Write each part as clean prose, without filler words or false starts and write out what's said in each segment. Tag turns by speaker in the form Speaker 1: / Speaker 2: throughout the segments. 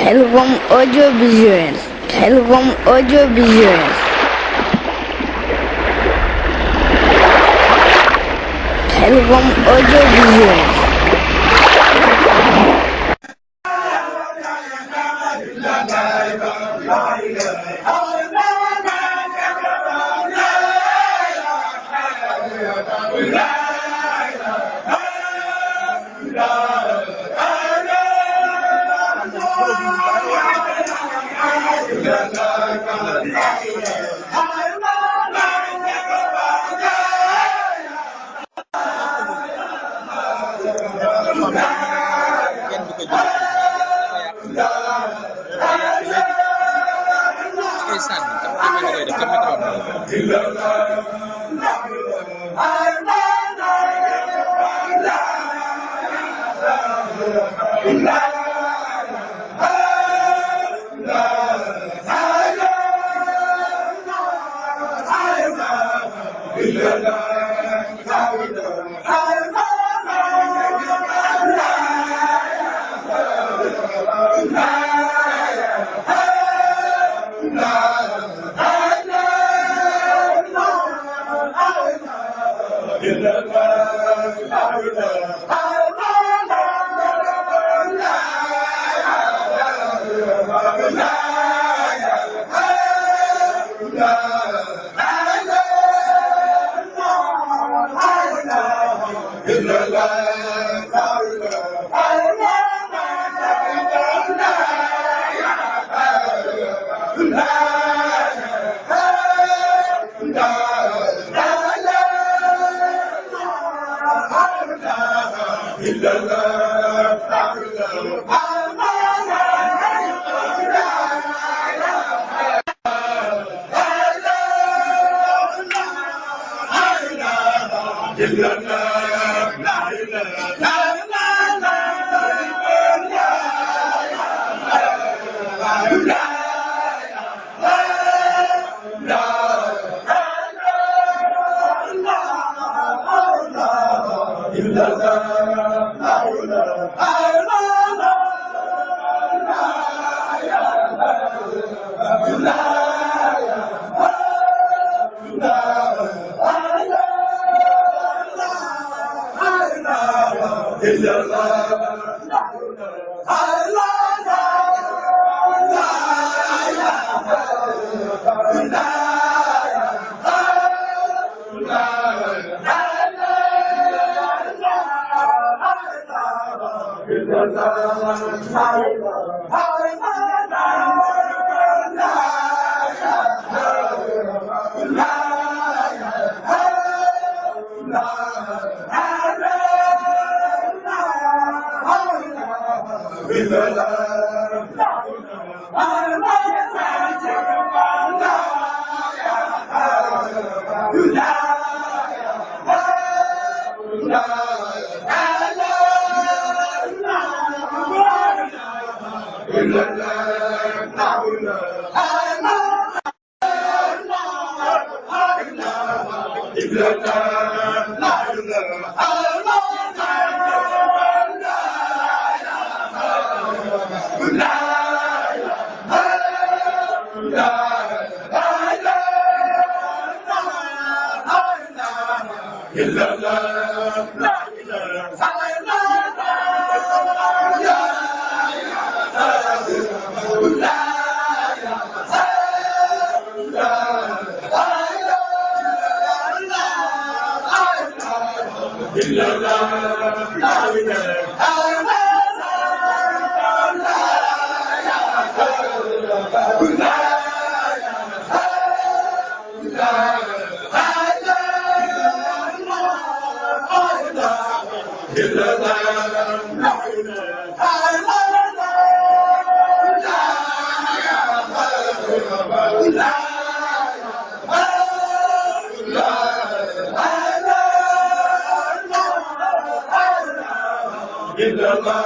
Speaker 1: Khelcom audiovisuel. Khelcom audiovisuel. Khelcom audiovisuel.
Speaker 2: إلا الله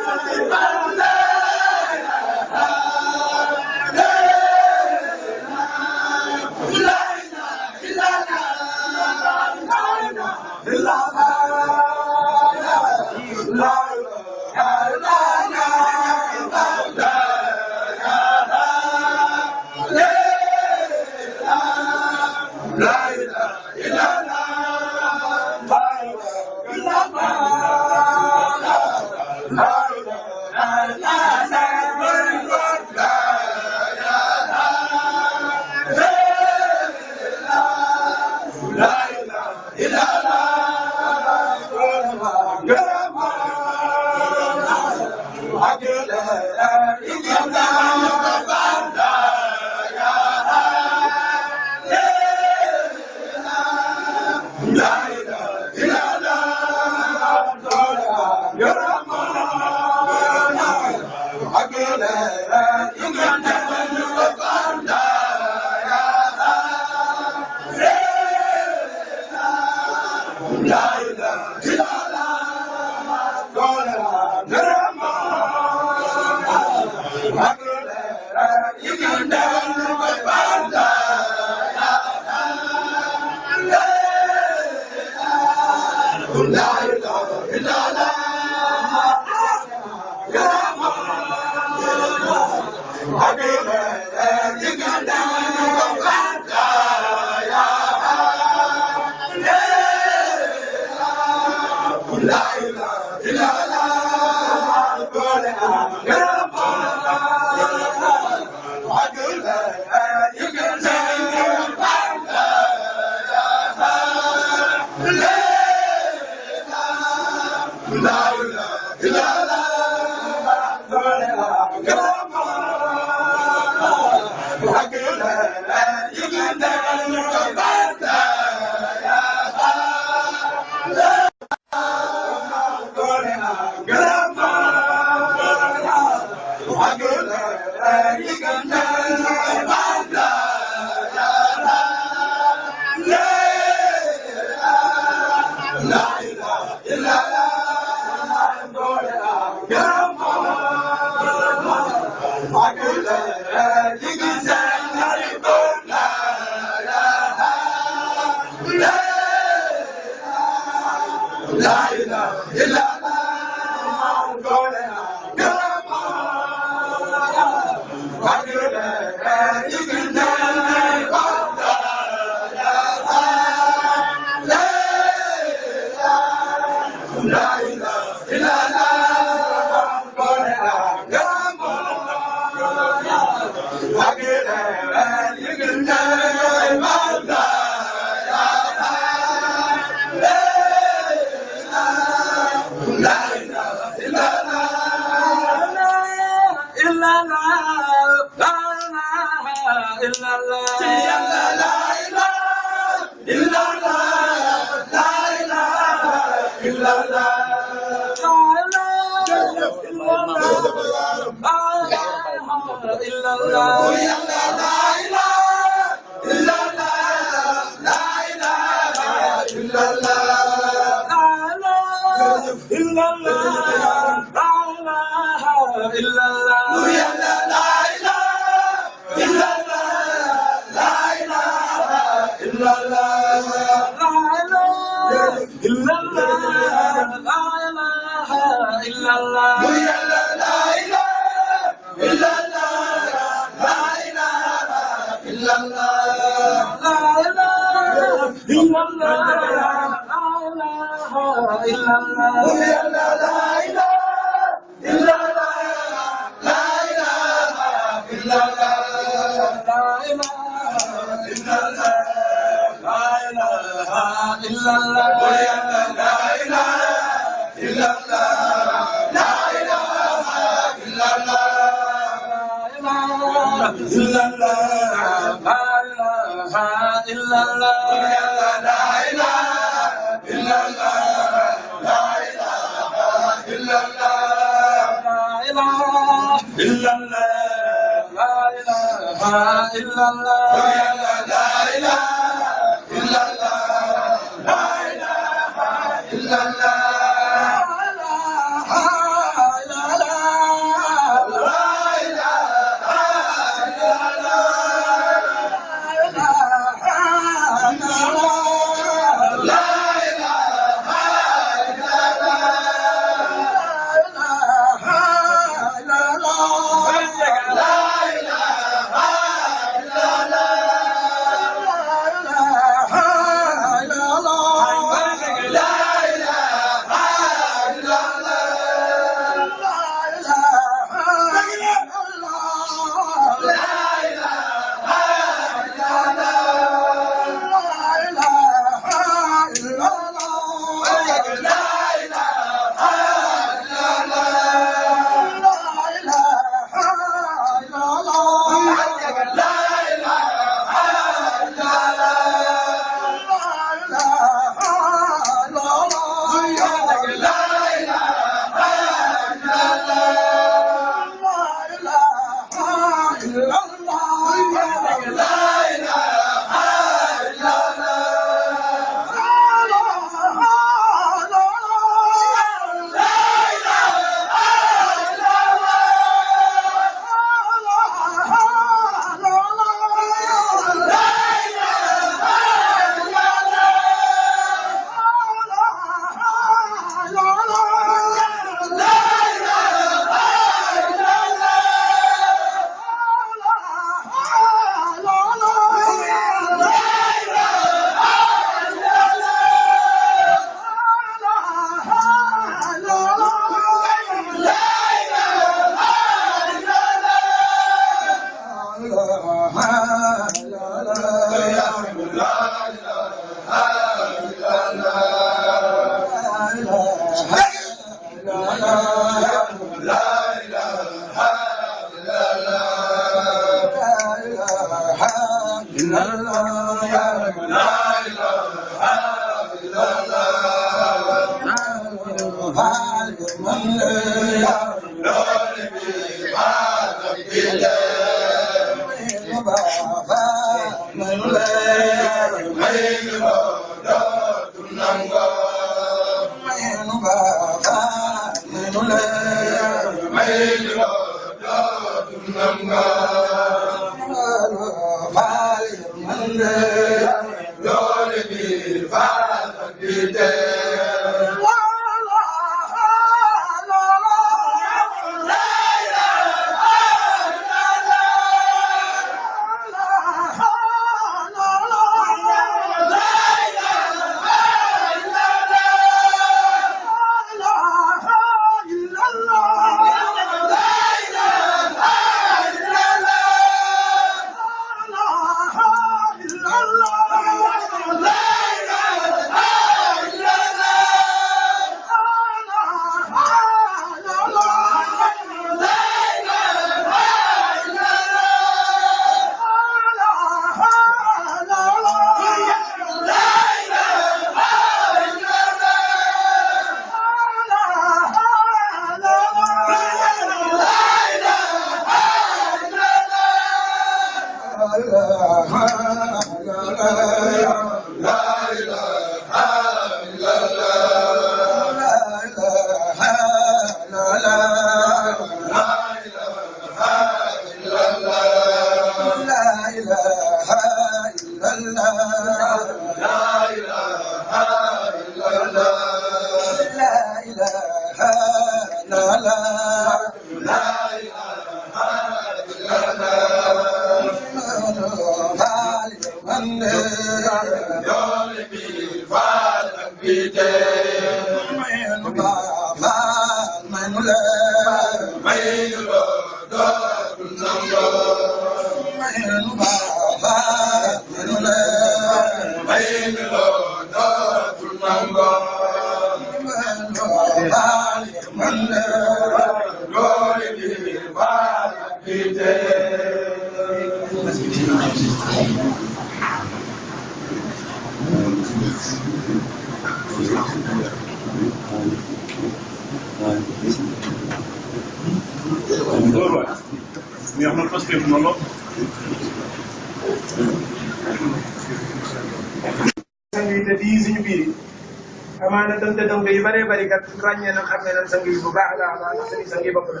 Speaker 2: amaana donte donte yu bëree bëri kat ràññee na xam ne nan sang yi bu baax a baax ndax suñu sang yi bopp la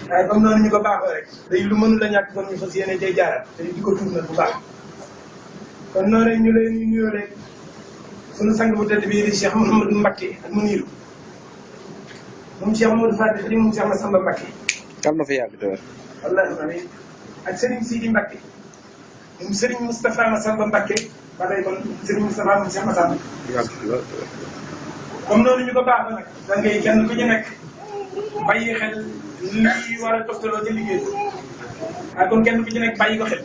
Speaker 2: waaye comme noonu ñu ko baaxoo rek day lu mënul la ñàkk kon ñu fas yéene cay jaaral te di ko tuub nag bu baax kon noonu ñu leen ñu nuyoo rek suñu sang bu tëdd bii di Cheikh Mouhamadou Mbacké ak Muniru moom Cheikh Mouhamadou Fatick di moom Cheikh Massamba Mbacké
Speaker 3: am na fa yàgg te wér
Speaker 2: wallaahi amiin ak Serigne Sidi Mbacké moom Serigne Moustapha Massamba Mbacké ba tey kon Serigne Moustapha moom Cheikh Massamba comme noonu ñu ko baaxoo nag da ngay kenn ku ci nekk bàyyi xel lii war a toftaloo ci liggéey waaye kon kenn ku ci nekk bàyyi ko xel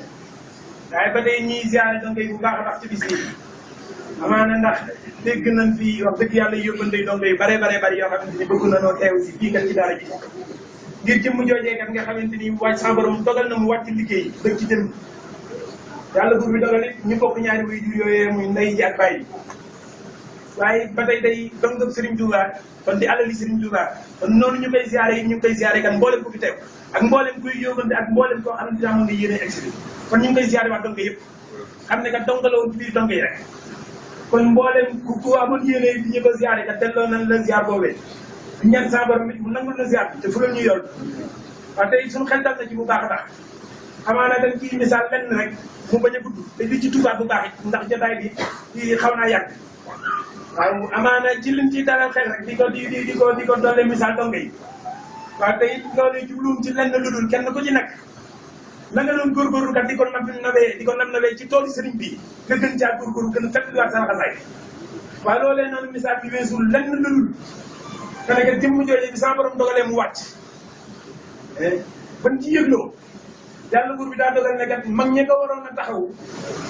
Speaker 2: waaye ba tey ñuy ziare dongo yi bu baax a baax ci bis yi amaana ndax dégg nañ fi wax dëgg yàlla yóbbante dongo yu bare yoo xamante ni bëgg na noo teew si fii kat ci daara ji ngir jëmm joojee kat nga xamante ni wàcc sa borom dogal na mu wàcc liggéey dëgg ci jëmm yàlla buur bi dogal it ñu bokk ñaari waajur yooyee muy ndey ji ak bàyyi waaye ba tey day dongam Serigne Touba kon di alali Serigne Touba kon noonu ñu koy ziare yi ñu ngi koy ziare kan mboolem ku fi teew ak mboolem kuy yóbbante ak mboolem koo xam ne dina mën nga yéene exili kon ñu ngi koy ziare waa donge yëpp xam ne kat donga la woon ci biir donge yi rek kon mboolem ku amoon yéene di ñu ko ziare kat delloo nañ la ziar boobee ñaan sa borom it mu nangul na ziar bi te fu ñu yool waaw tey suñu xel dal na ci bu baax a baax amaana dañ ci misaal lenn rek mu bañ a gudd te di ci tubaab bu baax it ndax jotaay bi xaw naa yàgg waaw amaana ci liñ ciy dalal xel rek di ko doole misaal donge yi waaw te it loolu jubluwum ci lenn lu dul kenn ku ci nekk la nga doon góorgóorlu kat di ko nabee ci toolu sëriñ bi nga gën caa góorgóorlu gën a fekk sa xasaay waaw loolee noonu misaal bi weesul lenn lu dul ka ne kat jëmm jooju bi sama borom dogalee mu wàcc ban ci yëgloo yàlla buur bi daa dogal ne kat mag ña ko waroon a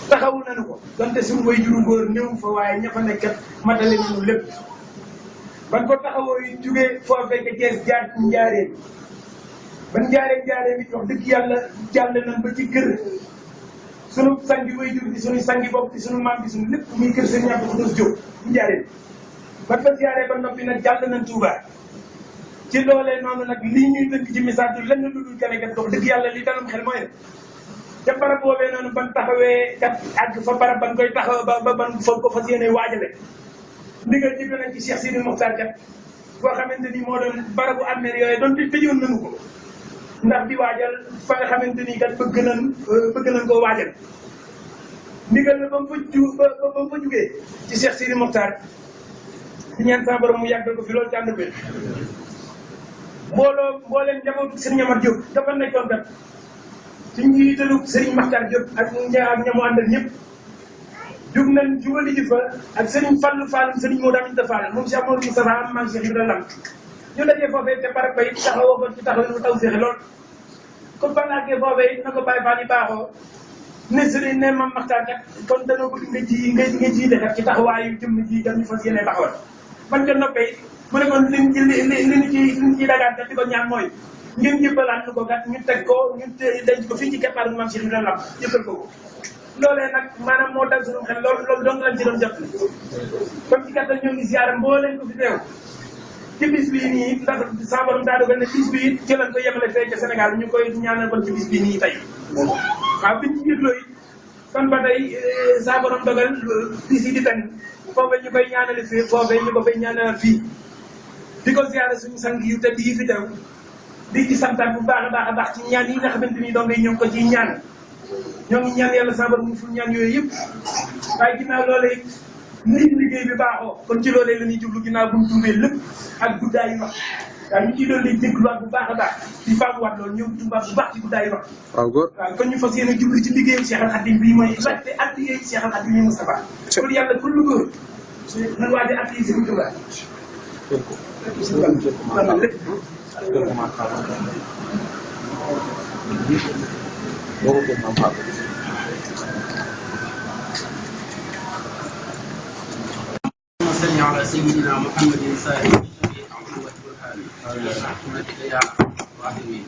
Speaker 2: taxawu nañu ko donte suñu way juru góor néew fa waaye ña fa nekk kat matale nañu lépp ban ko taxawoo yi jugee foofee ca Cees jaar ci Njaaréem ban Njaaréem it wax dëgg yàlla jàll nañ ba ci kër sunu sangi way jur bi suñu sangi bopp bi suñu maam bi suñu lépp muy kër seen ñàkk ko dos jóg ci Njaaréem ban fa ziaree ba noppi nag jàll nañ Touba ci loolee noonu nag lii ñuy tënk ci message bi lenn lu dul gane kat wax dëgg yàlla li dalum xel mooy ca barab boobee noonu ban taxawee kat ak fa barab ban koy taxaw ba ban fa ko fas yéene waajale ndigal jëfe nañ ci Cheikh Sidi Mokhtar kat boo xamante ni moo doon barabu armeel yooyu doon di tëjoon nañu ko ndax di waajal fa nga xamante ni kat bëgg nañ koo waajal ndigal la ba mu fa jugee ci Cheikh Sidi Mokhtar di ñaan sa borom mu yàggal ko fi loolu ci ànd bi mbooleem njabootu Serigne Amar Diop dafa nekkoon kat ci njiitalu Serigne Makhtar Diop ak ñamu àndal ñëpp jug nañ jubali ji fa ak Serigne Fallou Fall Serigne Modou Aminta Fall moom Cheikh Modou Moustapha am maam Cheikh Ibrahima ñu dajee foofee te barab ba it taxawoo ko ci taxaw taw seexi lool comme ban àggee foofee it na ko Baye Fall yi baaxoo ne Serigne ne Mame Makhtar kat kon danoo bëgg nga jiite kat ci taxawaayu jëmm ji gan ñu fas yéene taxawal ban ca noppee mu ne kon li ñu ci dagaan kat di ko ñaan mooy ngeen jëbbalaat ñu ko kat ñu teg ko ñu denc ko fii ci keppaaru Mame Cheikh Ibrahima jëbbal ko loolee nag maanaam moo dal suñu xel loolu dong lañ ci doon jot comme ci gàttal ñoo ngi ziar mbooleen ko fi teew ci bis bii nii ndax sa borom daa dogal ne bis bii ci lañ ko yemale fee ca Sénégal ñu koy ñaanal kon ci bis bii nii tey waaw biñ ci yëgloo it kon ba tey sa borom dogal bis yi di tànn foofee ñu koy ñaanale fii foofee ñu ko fay ñaanal fii di ko ziare suñu sang yu tedd yi fi teew di ci santaat bu baax a baax ci ñaan yi nga xamante ni dong ñoo ngi ko ciy ñaan ñoo ngi ñaan yàlla sa borom mu ful ñaan yooyu yëpp waaye ginnaaw loolee nit liggéey bi baaxoo kon ci loolee la ñuy jublu ginnaaw bu ñu tuubee lépp ak guddaay yi wax waaw ñu ciy doon di dégluwaat bu baax a baax di faamuwaat loolu ñëw tuubaat bu baax ci guddaay yi wax
Speaker 3: waaw góor
Speaker 2: waaw kon ñu fas yéene jublu ci liggéeyu Cheikh Al Khadim bii mooy laajte attiyee Cheikh Al Khadim yi Moustapha kon yàlla ku lu góor nan waaje attiyee Serigne Touba
Speaker 4: صل على سيدنا محمد صاحب الشفيع عمر والبرهان رحمتك يا ارحم
Speaker 3: الراحمين.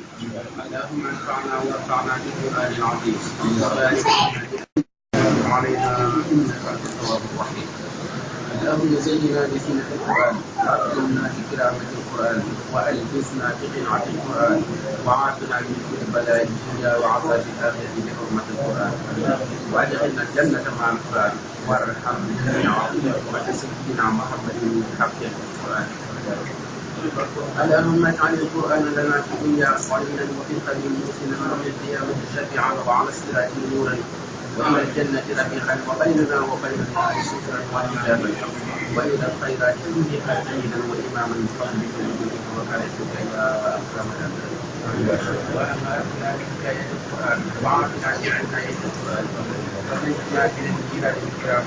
Speaker 3: اللهم انفعنا وارفعنا بالقرآن العظيم وبارك علينا إنك أنت التواب الرحيم. اللهم زينا بزينة القرآن وأكرمنا بكرامة القرآن وألبسنا بقنعة القرآن وعافنا من كل بلاء الدنيا وعذاب الآخرة بحرمة القرآن وأدخلنا الجنة مع القرآن وارحم جميع أمة سيدنا محمد بحق القرآن. اللهم اجعل القرآن لنا في الدنيا قليلا وفي القبر موسنا وفي القيامة شفيعا وعلى الصراط نورا وإلى الجنة رفيقا وبيننا وبين النار سترا وحجابا وإلى الخيرات كلها سيدا وإماما مقبلا بك وكرهتك يا أكرم الأكرمين. وأمرنا بحكاية القرآن وعافنا بعناية القرآن ونجنا بالانجيل الكرام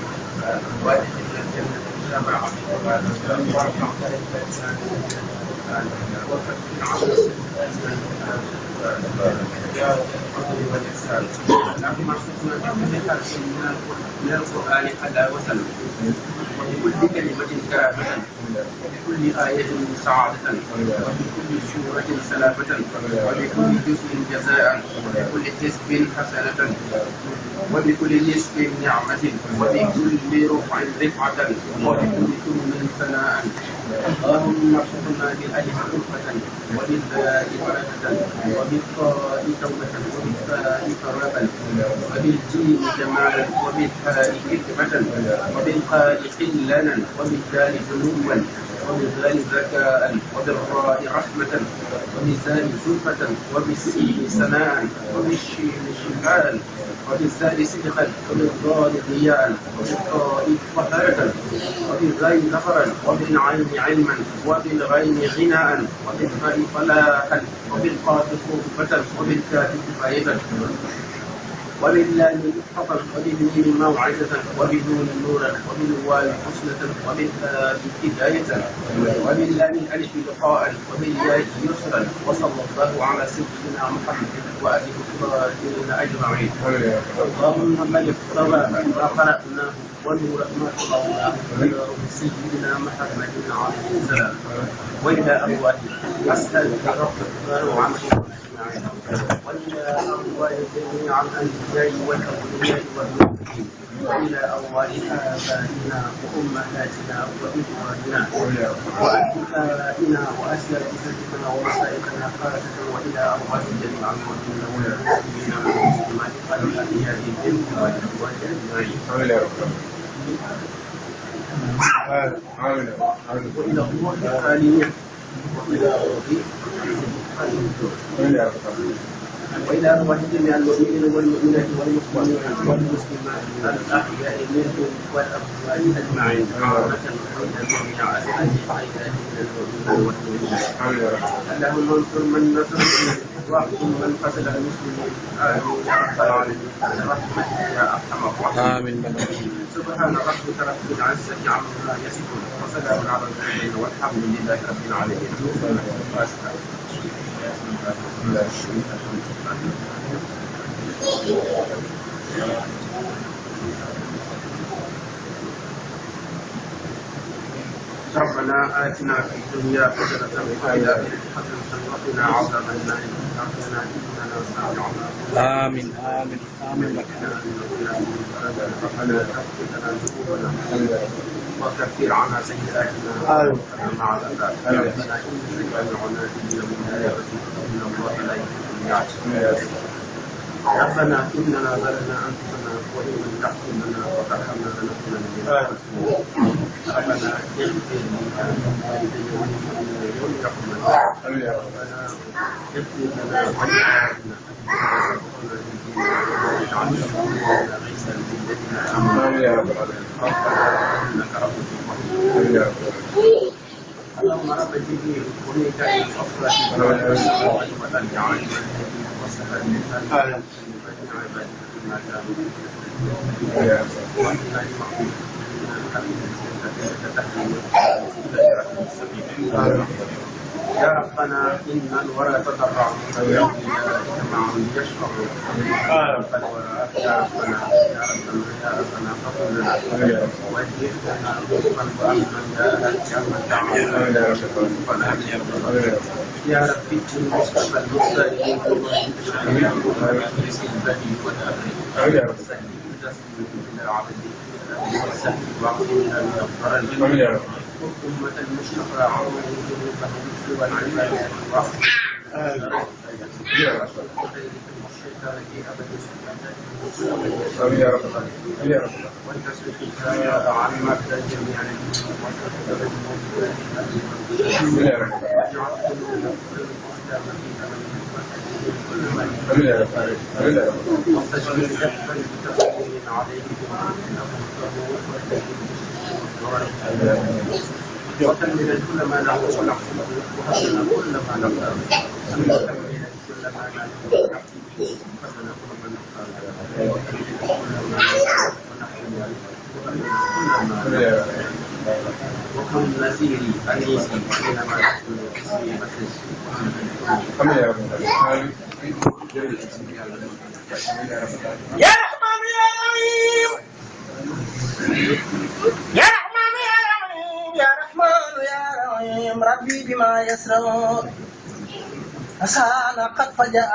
Speaker 3: وأدخلنا الجنة بشفاعة القرآن وارفع درجة الإنسان القرآن وكفر عنا يا الفضل والإحسان. اللهم ارزقنا بكل حرف من القرآن حلاوة وبكل كلمة كرامة وبكل آية سعادة وبكل سورة سلامة وبكل جزء جزاء وبكل حزب حسنة وبكل نصف نعمة وبكل رفع رفعة وبكل ثم ثناء. اللهم ارزقنا بالألف ألفة وبالباء بركة وبالطاء توبة وبالثاء ثوابا وبالجيم جمالا وبالهاء حكمة وبالقاء خلانا وبالدال ذنوبا وبالذال ذكاء وبالراء رحمة وبالزال زلفة وبالسين سماء وبالشين شفاء وبالزال صدقا وبالضاد ضياء وبالطاء طهارة وبالغين ظفرا وبالعين علما وبالغين غناء وبالفاء فلاحا وبالقاف خطبة وبالكاف كفاية وباللام إسحاقا وبالميم موعظة وبالنون نورا وبالواو حسنة وبالتاء هداية وباللام الألف لقاء وبالياء يسرا. وصلى الله على سيدنا محمد وآله الطاهرين أجمعين. اللهم ملك ثواب ما قرأناه ونور ما تقولناه إلى سيدنا محمد عليه السلام وإلى أرواح أسألك رب الغفار عنه وإلى أرواح جميع الأنبياء والأولياء والمرسلين وإلى أرواح آبائنا وأمهاتنا وإخواننا وأبنائنا وأساتذتنا ومشايخنا خاصة وإلى أرواح جميع المؤمنين والمؤمنين والمسلمات والأحياء منهم والأموات أجمعين. وإلى الله العالمين وإلى ربي وإلى أرواح جميع المؤمنين والمؤمنات والمسلمين والمسلمات الأحياء منهم والأموات أجمعين عامة وإلى جميع أسعد العباد من المؤمنين والمؤمنات. اللهم انصر من نصر واحكم من قتل المسلمين. آمين يا رب العالمين برحمتك يا أرحم الراحمين. سبحان ربك رب العزة عما يصفون وسلام على المرسلين والحمد لله رب العالمين. ربنا آتنا في الدنيا حسنة وفي الآخرة حسنة وقنا عذاب النار. ربنا إننا سمعنا
Speaker 4: آمين آمين آمين لك.
Speaker 3: ربنا اغفر لنا ذنوبنا وكفر عنا سيئاتنا مع الأبرار. ربنا إنك جامعنا ليوم لا ريب فيه إن الله لا يخلف الميعاد. ربنا إننا ظلمنا أنفسنا وإن لم تغفر لنا وترحمنا لنكونن من الخاسرين. ربنا اغفر لوالدي وللمؤمنين يوم يقوم الحساب. ربنا اغفر لنا ولوالدينا واجعلنا قلوبنا غيثا للذين آمنوا يا رب العالمين. ربنا إنك رؤوف رحيم. اللهم رب جبريل وميكائيل وإسرافيل والأرض عالم الحكيم والسحر من عبادك ما كانوا وأنت لمعبود يا ربنا إن الورى تضرع من معهم يشفع رب الورى يا ربنا فقل لنا واجعلنا رزقا وامنا يا من تعالى يا ربي المصطفى المختارين أمة المصطفى عمر والعباد وكمل كل ما نحن ونحفظه وهبنا كل ما نختار وكمل كل ما نحن ونحفظه وهبنا كل ما نختار وكمل كل ما نحن وكن نسيري أنيسي حينما تكون اسمي مسيس
Speaker 2: يا رحمن يا رحيم يا رحمن يا رحيم يا رحمن يا رحيم ربي بما يسر أسانا قد فجأ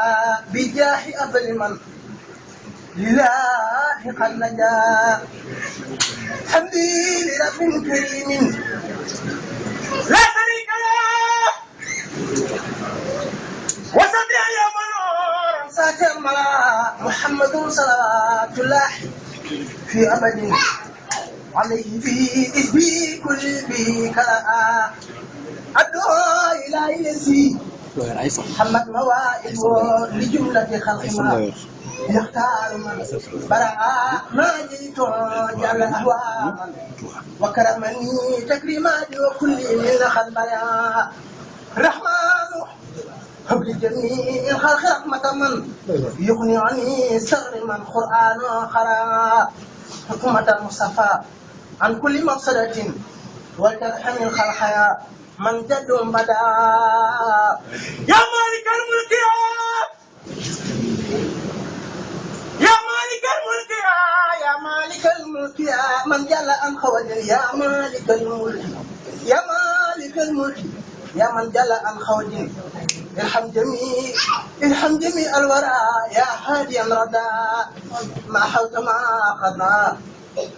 Speaker 2: بجاه أبل من لله قد نجا حمدي لرب كريم لا شريك له وسطي يا منور ساتر ملا محمد صلوات الله في أبد عليه في إذبي كل بي كلا أدعو إلى إلسي محمد موائد لجملة خلق ما يختار من براء ما جئت جل أهواما وكرمني تكريمات وكل من خلبيا الرحمن هب لجميع الخلق رحمة من يغني عني سر من قرآن خرا حكومة المصطفى عن كل مفسدة وترحم الخلق من جد بدا يا مالك الملك يا مالك الملك يا مالك الملك يا من جل عن خوجل يا مالك الملك يا مالك الملك يا من جل عن خوجل ارحم جميع الورى يا هادي الردى ما حوت ما قدنا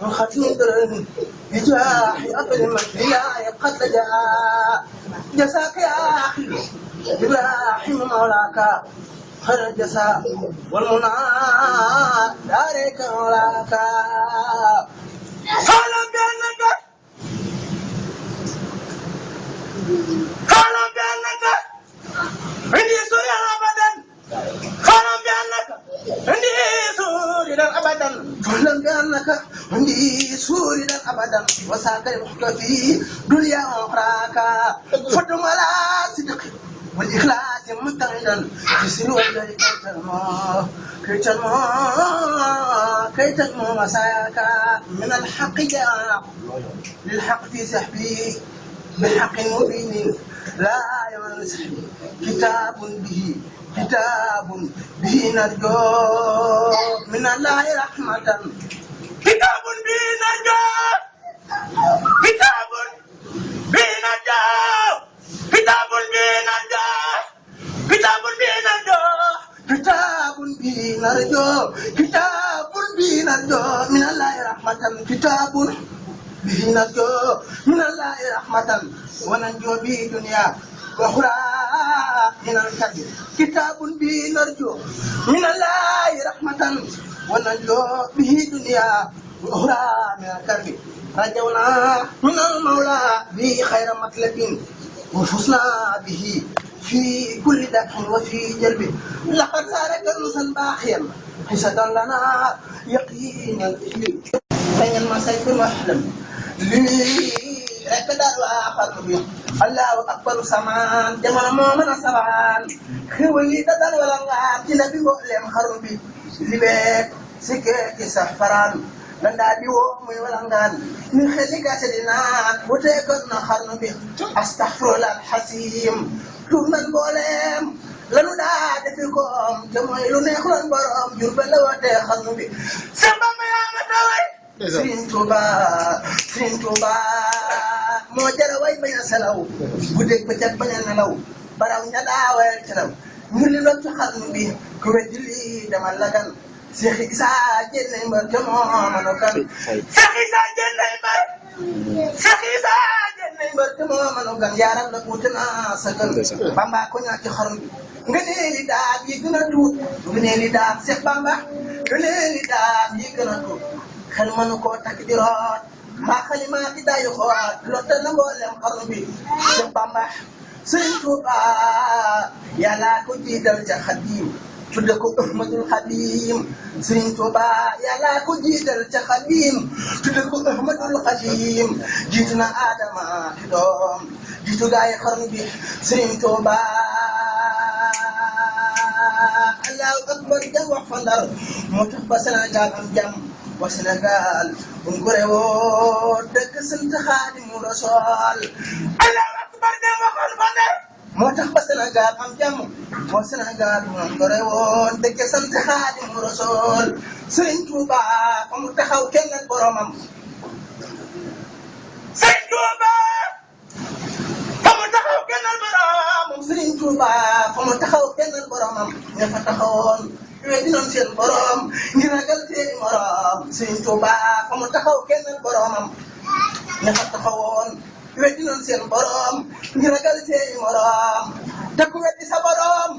Speaker 2: وختم درن بجاح أبل من لا يبقى جاء جزاك يا أخي إبراهيم مولاك خير الجزاء والمنى دارك مولاك خلق بأنك عندي سوريا أبدا خلق بأنك عندي سوريا أبدا خلق بأنك عندي سوريا أبدا وساك المحتفي دنيا أخراك فتم على صدق والإخلاص متعدا تسير وجهك كي تنمو مساياك من الحق جاء للحق في سحبي بحق مبين لا ينسحب كتاب به نرجو من الله رحمة كتاب به نرجو كتاب به نرجو كتاب به نرجو كتاب به نرجو كتاب به نرجو كتاب به نرجو من الله رحمة كتاب به نرجو من الله رحمة وننجو به دنيا وأخرى من الكذب كتاب به نرجو من الله رحمة وننجو به دنيا وأخرى من الكذب رجونا من المولى به خير مطلب وفزنا به في كل ذبح وفي جلب لقد صار كنوزا باقيا حسدا لنا يقينا بين ما سيكون محلم لي ركدا واخر به الله اكبر سمان جمال مومن سبحان خوي ددل ولا تي نبي ولم خربي لبيك سكه سفران dan daa di woo muy walangaan min xeli gase dinaan wutee kon na xarnu bi astaghfirullah alxasim tuub nan booleem
Speaker 5: lanu daa defi koom te mooy lu neexoon borom jur ba la wootee xarnu bi Seex Bamba yaa ma taway Sëriñ Tuuba moo jara way bañ a selaw guddeeg bëccëg bañ a nelaw baraw ña daa wayal celaw ñu li doon ci xarnu bi ku weddi lii demal la gan Seex Isa Jénne Mbar te moo mënu kan Seex Isa Jénne Mbar Seex Isa Jénne Mbar te moo mënu kan yaaram la uute naa sa kan Bamba ko ñaa ci xarnu bi nga nee li daam yi gën a tuut nga nee li daam Seex Bamba nga nee li daam yi gën a tuut xel mënu koo takk di root mbaa xalimaa di dayu xoot lotta na mboolem xarnu bi Seex Bamba Sëriñ Tuuba yàlla ko jiital ca Xaadim tudde ko Ahmadul Xadim Sëriñ Tuuba yàlla ko jiital ca Xaadim tudde ko Ahmadul Xadim jiitu na Adama di doom jiitu gaay xarnu bi Sëriñ Tuuba Allahu akbar jam wax fa Ndar moo tax ba Sénégal am jàmm wa Sénégal bu ko réewoo dëkk sant Xaadimu Rasuul Allahu akbar jam waxoon fa Ndar moo tax ba Sénégal am jàmm wa Sénégal bu ko réewoo dëkk sant Xaadimu Rasuul Sëriñ Tuuba fa mu taxaw kenn ak boromam Sëriñ Tuuba fa mu taxaw kenn ak boromam Sëriñ Tuuba fa mu taxaw kenn ak boromam ña fa taxawoon weddi noon seen borom ngir ragal seeni morom Sëriñ Tuuba fa mu taxaw kenn ak boromam ña fa taxawoon weddi noon seen borom ngir ragal seeni morom te ku weddi sa borom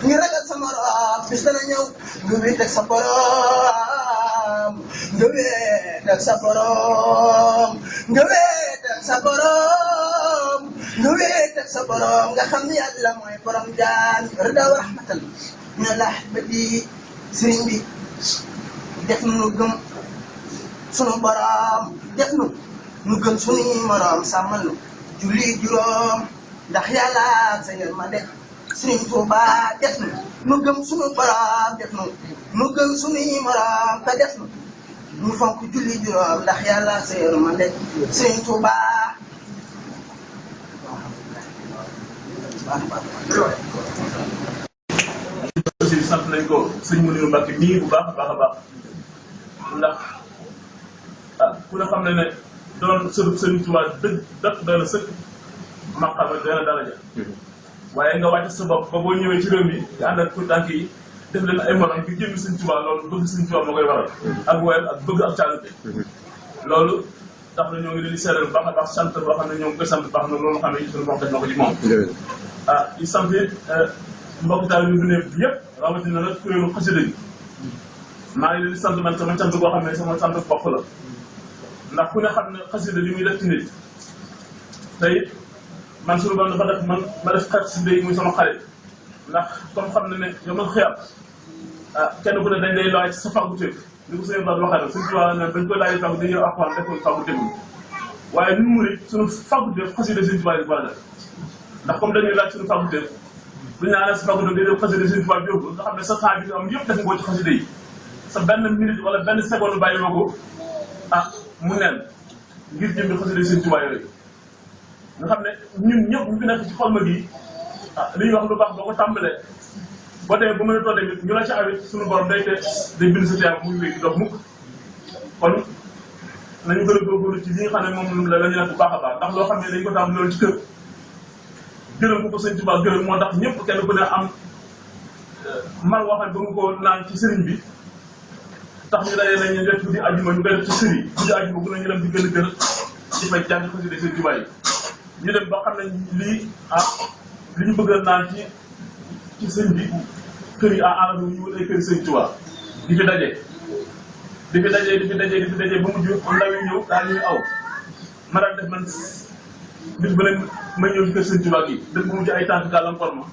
Speaker 5: ngir ragal sa morom bis dana ñëw nga wéet ak sa borom nga wéet ak sa borom nga wéet ak sa borom nga wéet ak sa borom nga xam ni Yàlla mooy borom jaan rida wa rahmatan ñu laax ba di sëriñ bi def nu gëm sunu borom def nu gëm sunuy morom sàmmal nu julli juróom ndax Yàlla sa yërmande Sëriñ Tuuba def nu gëm sunu borom def nu gëm sunuy morom te def nu fonk julli juróom ndax Yàlla sa yërmande Sëriñ Tuuba
Speaker 6: aussi sant nañ ko sëñ Mounirou Mbacké mii bu baax a baax ndax ku ne xam ne doon sëriñ Sëriñ Tuuba dëgg dëkk doy na sëkk maqaama doy na daraja waaye nga wàcc sa bopp ba boo ñëwee ci réew mi di ànd ak pour tànk yi def leen ay morom bi jëmmi Sëriñ Tuuba loolu bëgg Sëriñ Tuuba moo koy waral ak woyal ak bëgg ak caalute loolu tax na ñoo ngi leen di seeral bu baax a baax sant boo xam ne ñoo ngi koy sant baax na loolu xam ne suñu mbokk def na ko ci moom di sant mbokk taal bi ne yëpp rawatina nag kuréelu xasida yi maa ngi leen di sant man sama cant boo xam ne sama sant bopp la ndax ku ne xam ne xasida li muy def ci nit tey man suñu borom dafa def man ma def xasida yi muy sama xarit ndax comme xam ne yow man xiyam kenn ku ne dañ lay laaj sa fàggu téef ni ko sëñ Ba waxee rek suñu tubaab ne bañ koy laaj fàggu dañuy alxuraan def ko fàggu téef waaye ñun murid suñu fàggu téef xasida sëñ Tuubaa yi war a def ndax comme dañuy laaj suñu fàggu téef duñu naan si fàggu téef day def xasida sëñ Tuubaa yóbbu nga xam ne sa temps bi nga am yëpp def nga ko ci xasida yi sa benn minute wala benn seconde bàyyi ma ko mu neen ngir jëm di xasida sëñ Tuubaa yooyu nga xam ne ñun ñëpp ñu fi nekk ci xolma gi li ñuy wax lu baax boo ko tàmbalee boo demee ba mën a toog tamit ñu la ci awit suñu borom day bind sa tiyaab muy wéy di dox mukk kon nañu gën a góorgóorlu ci li nga xam ne moom la ñu nekk bu baax a baax ndax loo xam ne dañ ko tàmm loolu ci kër gërëm ko sëñ Tuubaa gërëm moo tax ñëpp kenn ku ne am mal woo xam ne ba nga ko naan ci sëriñ bi tax ñu dajee nañ ñu def di ajuma ñu koy def ci sëriñ di ajuma bu ne ñu dem di gën a gën di fay jàng xasida sëñ Tuubaa yi ñu dem ba xam ne lii li ñu bëgg a naan ci sëñ bi kër yi àll bi ñu wut ay kër sëñ Tuubaa di fi daje ba mujj ndaw yi ñëw daal ñuy aw ma daan def man bis ba leen may ñëw ci kër sëñ Tuubaa gi def ba mujj ay tànk gàllankoor ma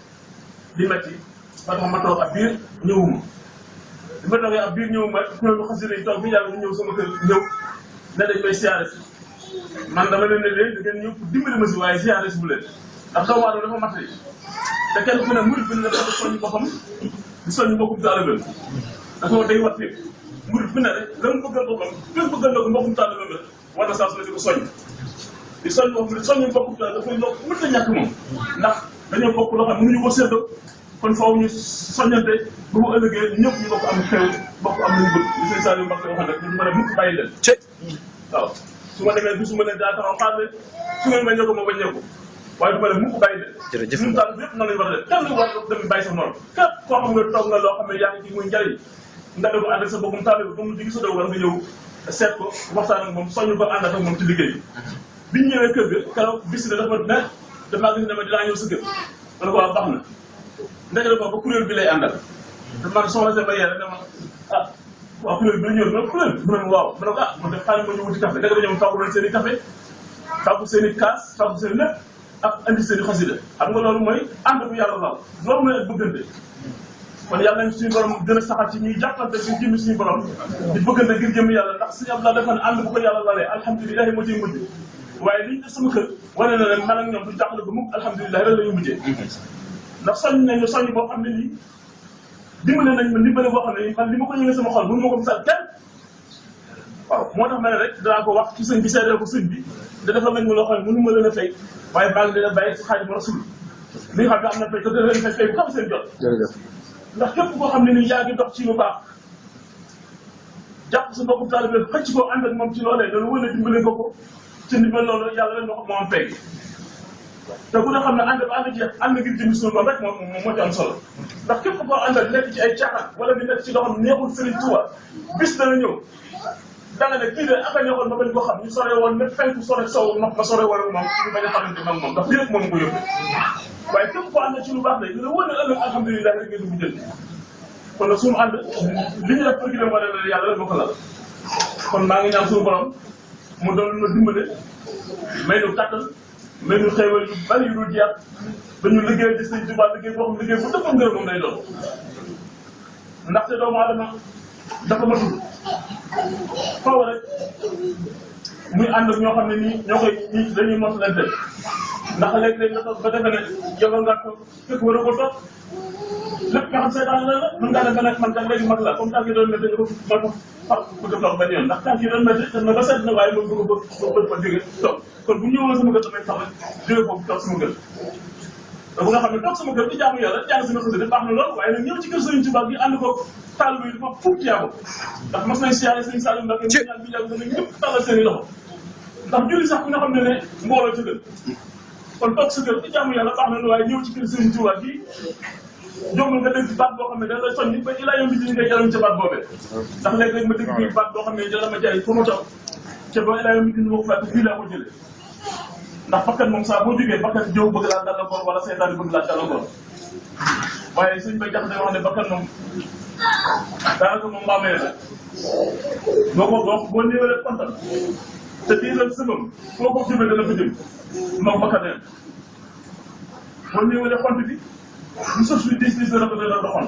Speaker 6: di metti ba tax ma toog ab biir ñëwuma bi ma toogee ab biir ñëwuma kuréelu xasida yi toog bi yàlla ñu ñëw sama kër ñëw ne dañ may siyaare si man dama leen ne leen da ngeen ñëw pour dimbali ma si waaye siyaare si bu leen ndax doomu aadama dafa matari te kenn ku ne murid bi ne dafa soññ boppam di soññ mbokkum taalibeem dafa day wat fépp murid bi ne rek la mu bëggal boppam fépp bëggal na ko mbokkum taalibeem rek war na saa su ne di ko soññ di soññ boppam di soññ mbokkum taalibeem dafay loo mënta ñàkk moom ndax dañoo bokk loo xam ne mënuñu ko séddoo kon foofu ñu soññante ba mu ëllëgee ñëpp ñu bokk am xew bokk am lu ñu bëgg li sëñ Saliou Mbacké waxoon rek duñu mën a mukk bàyyi leen waaw su ma demee gisuma leen daa taxaw xaar leen su ngeen bañee ko ma bañee ko waaye du ma leen mukk bàyyi leen
Speaker 7: jërëjëf
Speaker 6: ñun daal yëpp noonu lañu war a def kenn war dem bàyyi sa noonu képp koo xam nga toog nga loo xam ne yaa ngi ci muy njariñ nga def ko ànd ak sa boppam taalibe ba mu digi sa doog war nga ñëw seet ko waxtaan ak moom soññ ko ànd ak moom ci liggéey bi ñu ñëwee kër ga keroog bis ne dafa ne damaa gis ne ma dinaa ñëw sa kër ma ne ko waaw baax na ndekete ko ba kuréel bi lay àndal te man soxna sa ma yee rek dama ah waaw kuréel bi la ñëw ma kuréel mu ne waaw ma ne ko ah man de xaaral ma ñu wuti café ndekete ñoom fàggu leen seen i café fàggu seen i kaas fàggu seen i lépp ak andi seen i xasida xam nga loolu mooy ànd bu yàlla laal loolu mooy ak bëggante kon yàlla nañ suñu borom gën a saxal ci ñuy jàppante ngir jëmmi suñu borom di bëggante ngir jëmmi yàlla ndax suñu Abdoulaye dafa ne ànd bu ko yàlla lalee alhamdulilah moo ciy mujj waaye liñ def sama kër wane na ne man ak ñoom du jàppale ko mukk alhamdulilah rek la ñu mujjee ndax soññ nañu soññ boo xam ne nii dimbale nañ ma dimbale boo xam ne nii man li ma ko yëngee sama xol mënu ma ko misaal kenn waaw moo tax ma ne rek danaa ko wax ci sëñ bi seedeel ko sëñ bi da defal nañ ma loo xam ne mënu ma leen a fay waaye baa ngi leen a bàyyi si Xaadimu Rasuul li nga xam ne am na fay te dana leen fay bu xam seen jot ndax képp koo xam ne nii yaa ngi dox ci lu baax jàpp sa mbokku taalibe xëcc ko ànd ak moom ci loolee loolu wala dimbale ko ko ci ndimbal loolu yàlla leen moo am fay te ku ne xam ne ànd ngir jëmi suñu borom rek moom moo ci am solo ndax képp koo àndal nekk ci ay caaxaan wala di nekk ci loo xam neexul Serigne Touba bis dana ñëw danga ne kii de ak a ñëwoon ba bañ ko xam ñu sore woon ne fenk sore sow ma sore woon moom ñu bañ a xamante mag moom ndax lii rek moom ko yóbbee waaye képp koo ànd ci lu baax de dina wóor ne ëllëg alhamdulilah rek ngeen bu jël kon nag suñu ànd li ñu def pour dem wala ne yàlla rek moo ko lal kon maa ngi ñaan suñu borom mu doon na dimbale may nu kàttan may nu xéewal yu bari yu dul jeex dañu liggéey ci Sëñ Tuubaa liggéey boo xam liggéey bu dëppoo ngërëm moom lay doon ndaxte doomu aadama dafa matul faw rek muy ànd ak ñoo xam ne nii ñoo koy ñii dañuy mos leen def ndax léeg-léeg nga toog ba defe ne yow nga toog fekk war a ko toog lépp nga xam seetaan la mën ngaa def ba nekk man kat léegi mag la comme tànk yi doon métti nga ko ma ko far ko def toog benn yoon ndax tànk yi doon métti te na ba seet na waaye moom bëgg bëgg fa jóge toog kon bu ñëwoon sama kër damay tax jóge foofu toog sama kër te bu nga xam ne toog sama kër di jaamu yàlla jàng sama xasida baax na lool waaye nag ñëw ci kër Sëriñ Tuubaa gi ànd ko taalibe yi dafa fuut yaago ndax mas nañ siyaare Sëriñ Saliou Mbacké ñu ñaan bi yàgg na ñëpp tàllal seen i loxo ndax julli sax ku nga xam ne ne mbooloo ci kër kon toog sa kër di jaamu yàlla baax na waaye ñëw ci kër Sëriñ Tuubaa gi jombal nga dégg baat boo xam ne da lay soññi ba ilaa yow bi di ngay jariñ ca baat boobee ndax léeg-léeg ma dégg bii baat boo xam ne dana ma jariñ fa ma toog ca ba ilaa yow bi di ma ko fàtte fii laa ko jëlee ndax bakkan moom saa boo jógee bakkan jëw bëgg laa gàllankoor wala seetaan bëgg laa gàllankoor waaye suñ bay jaxate wax ne bakkan moom daanaka moom mbaamee la boo néewalee kontaan te diiral sëbam foo ko jëmee dana fa jëm moom bakkan neen boo néewalee xont bi lu sos bi diis dana ko dana doxal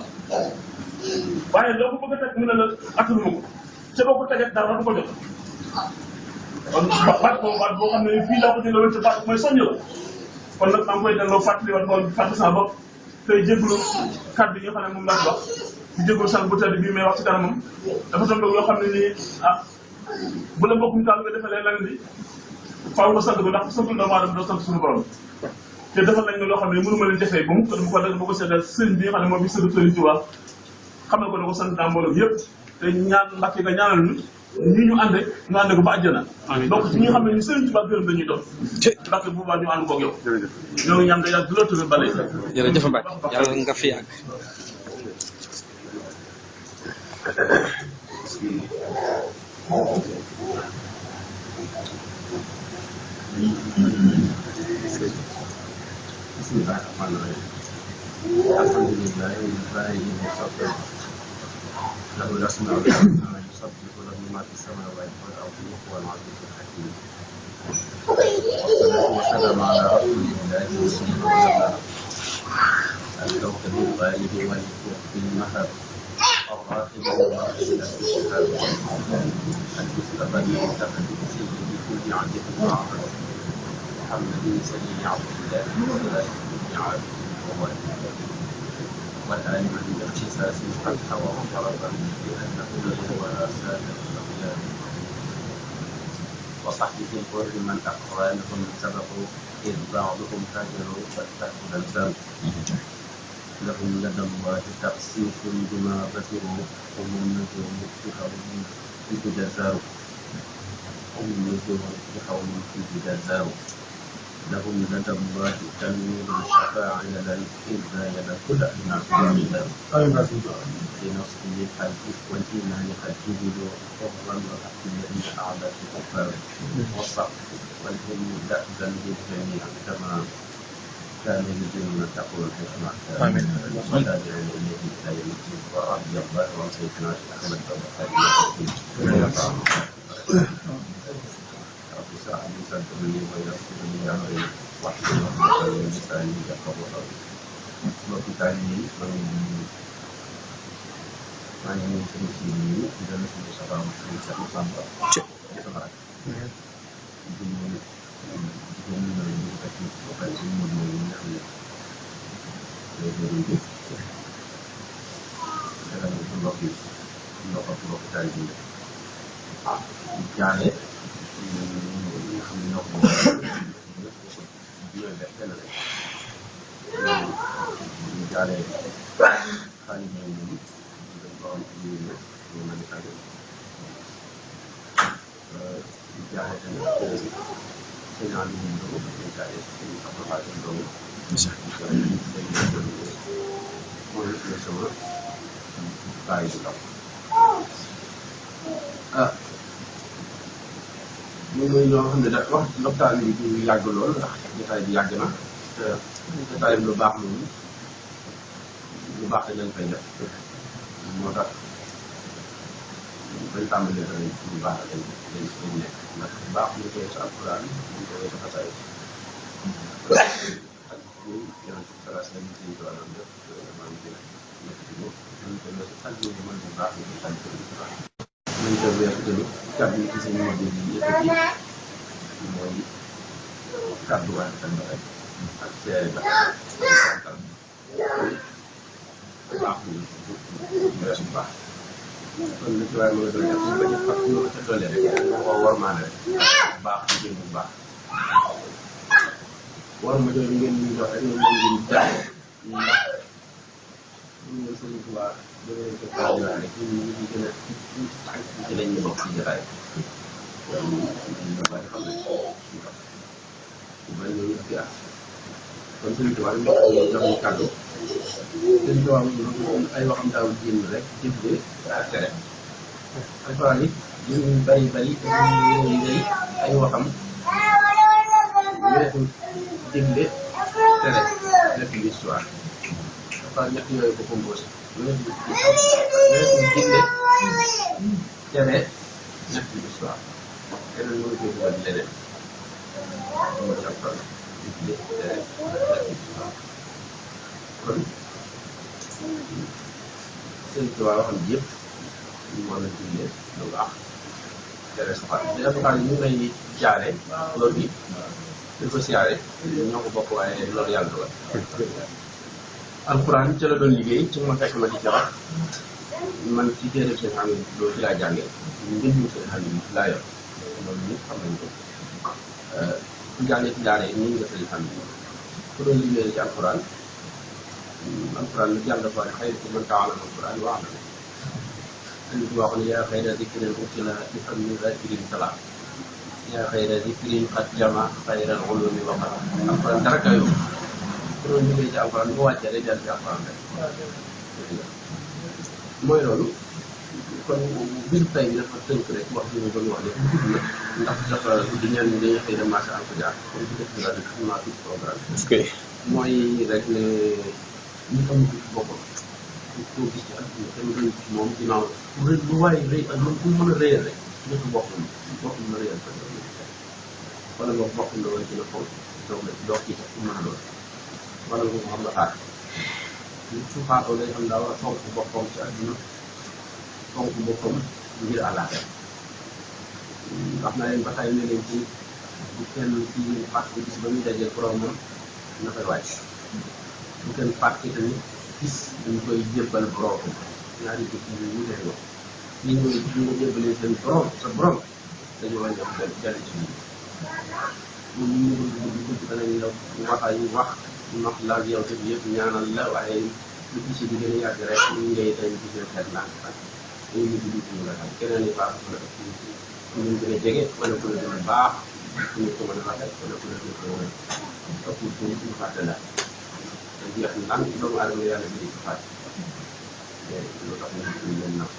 Speaker 6: waaye loo ko bëgg a teg mu ne la attanuma ko ca boo ko tegee dara du ko jot kon baat boo xam ne fii laa ko jëlee woon ca baat mooy soññ la kon nag maa ngi koy delloo fàttaliwaat ngoon fàttali sama bopp tey jégalu kàddu yi nga xam ne moom laa ci wax di jégalu sang bu tedd bii may wax ci kanamam dafa tombé yoo xam ne nii ah bu la mbokkum taal nga defalee leneen li faaw nga sant ko ndax sant doomu aadama doo sant suñu borom te defal nañ ne loo xam ne mënu ma leen defee ba mu ko dama ko def ba ko seetal sëriñ bi nga xam ne moom bi sëriñ Sëriñ Tuubaa xam na ko da ko sant naa mbooloo yëpp te ñaan Mbàkke nga ñaanal ñu ñi ñu ànd ñu ànd ko ba àjjana donc ñi nga xam ne ñu Sëriñ Tuubaa gërëm dañuy doon Mbàkke bu baax ñu ànd koog yow ñoo ngi ñaan nga yàgg loolu tamit bale
Speaker 7: jërëjëf Mbacke yàlla nga fi yàgg
Speaker 3: bismillahi rahmani rahim alhamdulillahi rabbil alamin له الأسماء الحسنى يسبح له ما في السماوات والأرض وهو العزيز الحكيم والصلاة والسلام على رسول الله صلى الله عليه وسلم الكوكب الغالب والكوكب المهب الراحل والراحل الشهاب المصطفى المنتخب سيد كل عدد معبد محمد سيد عبد الله وصلاة كل عبد وهو والآل من باختصاص قد حوى وفرضا بأنه يروى سادة الأخيار وصحبه الكل من أقرانهم سبقوا إذ بعضهم هاجروا فاتقوا الألزام لهم لدى الله تخصيص بما بذلوا وهم نجوم في قوم فيه جزاء هم نجوم في قوم فيه جزاء لهم لدى الله تنوير الشفاعة لا إذا يدخل الناس لنصر للحج والإيمان قد جبلوا فضلا وحق الذين أعلى في الكفار والصف والهم دأبا للجميع كما كانوا يجدون تقول الحكمة آمين وتابعون إليه لا يمسك ورضي الله عن سيدنا أحمد رب اشرح لي صدري ويسر لي أمري واحلل عقدة من لساني يفقهوا قولي mbokki taalibe yi maa ngi nuyu sëriñ si nuyu di dellu suñu sabaam sëriñ Cheikh Samba di sama rak di nuyu jigéen ñi ñooy ñu fekk bokkal ci mur mooy ñi nga xam ne day doon jëf defal ñu ci mbokk yi mbokki taalibe yi di jaale ñi nga xam ne ñoo ko ñooy def benn rek ñu jaaree xaalis bi moom dañ ko am ci biir ñu mën a tàggat ñu jaaree tamit sëñ Aliou Ndao ñu jaaree sëñ Abdoulaye Ndao mooy le sama bàyyi bu ndaw ñun mooy ñoo xam ne da wax lopitaan bi du yàgg lool ndax jotaay bi yàgg na te jotaay bi lu baax moom lu baax dañ leen fay def moo tax bañ tàmbalee tamit lu baax dañ nekk ndax lu baax ñu koy sa alquran ñu koy sa xasaay ak ñun yonent bi salaa sallam ñu ko waroon def maa ngi nekk ci moom ñu ko nekk ak ñu mën bu baax ñu ko tànn ko ñu ko weesu tamit kàddu yi ci seen mode yi yëkkati mooy kàddu waay kan ba rek ak seere ba baax weesu bu baax kon li ci waay mën a doon def ñu bañ a fàtt ñu ko ca doole rek moo ko warmaane rek baax ci gën bu baax war ma jooju ngeen ñu jox rek ñu mën ngeen jaay ndax ñu ngeen sëñ Tuubaa dangeen ko kaw rek ñu ngi gën a ci lañ ñu bokk ci jotaay ñu bari xam nañ ñu bari ñoo ñu fi kon sëñ Tuubaa ñu jox ñu kàddu sëñ Tuubaa moom ay waxam daaw génn rek jëfle ak tere alxuraan yi ñu bari bari ay waxam weesu jëfle tere nekk l'histoire dafa ñett yooyu ko composé weesu jëfle tere nekk l'histoire keneen mënu ko dugal leneen moo ci am solo jëfle tere nekk l'histoire kon sëñ Tuubaa waxam yëpp ñu mën a jëfle lu baax tere safar tere safar yi ñu ngay jaare loolu bi di ko siyaare ñoo ko bokk waaye loolu yàlla dogal alxuraan ca la doon liggéey ci ma fekk ma di ca wax man ci téere seen xam ne loolu ci laa jàngee ñu mbindum seen xam ne laa yor loolu ñëpp xam nañ ko ku jàngee ci daara yi nii nga seen xam ne ku doon liggéey ci alxuraan nag yàlla dafa ne xëy na mën taa amal alxuraan wax na andi ci waxoon yaa xëy na dikrin ursila bi fanni zakirin salaam yaa xayra zikrin qad jama xayral ulumi wa qad alxuraan dara kayoo ku doon liggéey ci alxuraan bu wàccee day dellu ci alxuraan rek mooy loolu kon bisu tey bi dafa tënk rek wax bi ñu doon wax lépp gudd na ndax dafa guddi ñenn ñi dañuy xëy na marché am ko jaar kon ci dëkk bi daal xam naa tuuti programme mooy rek ne ñu amul ci boppam koo gis ci àdduna te mu doon ci moom ginnaaw lu waay rëy ak lu mën a rëyal rek ñëpp boppam na rëyal ko wala nga boppam la wala dina fonk doo kii sax mën a doon wala nga xam nga xaar su xaatoo day xam daa war a fonk boppam ci àdduna fonk boppam ngir àllaaxira wax naa leen ba tey ne leen ci bu kenn ci fàtte gis ba muy dajee boromam na koy wàcc bu kenn fàtte tamit gis dañ koy jébbal boromam ñaari gis ñu wutee wax li ñu nga jébbalee seen borom sa borom dañu war a ñëw jël ci ñun ñu ngi bëgg danañ la wax ay wax nox la ak yow te yëpp ñaanal la waaye lu gis di gën a yàgg rek ñu ngay dañ di gën a xel naan dañuy mujj di ñu la xam keneen ni baax wala ëpp ñu gën a jege wala ku la gën a baax ñu ko mën a rafet wala ku la gën a ëpp ñu fàtte la te jeex na doomu aadama yàlla bi di ko fàtte lu tax ñu leen naw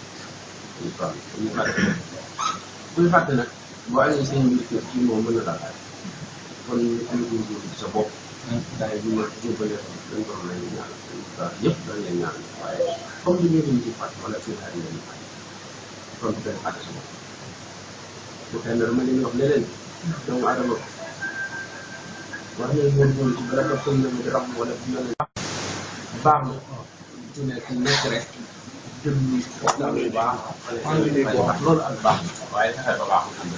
Speaker 3: ñu toll ñu fàtte kuy fàtte nag boo amee seen mbir kër ci moom mën na la fàtte kon ñu am góorgóorlu ci sa bopp daay bu ma jóbbalee dañ ko mën a ñaan yëpp dañ leen ñaan waaye comme li ngeen di fàtte wala seen xarit ngeen di fàtte kon bu benn fàtte sa bopp bu fekkee dama leen wax leneen doomu aadama war nañ góorgóorlu ci bala nga fël na mu di ram wala bu la baax na su nekk rek déglu waxtaan bu baax wax loolu ak baax waaye fexe ba baaxul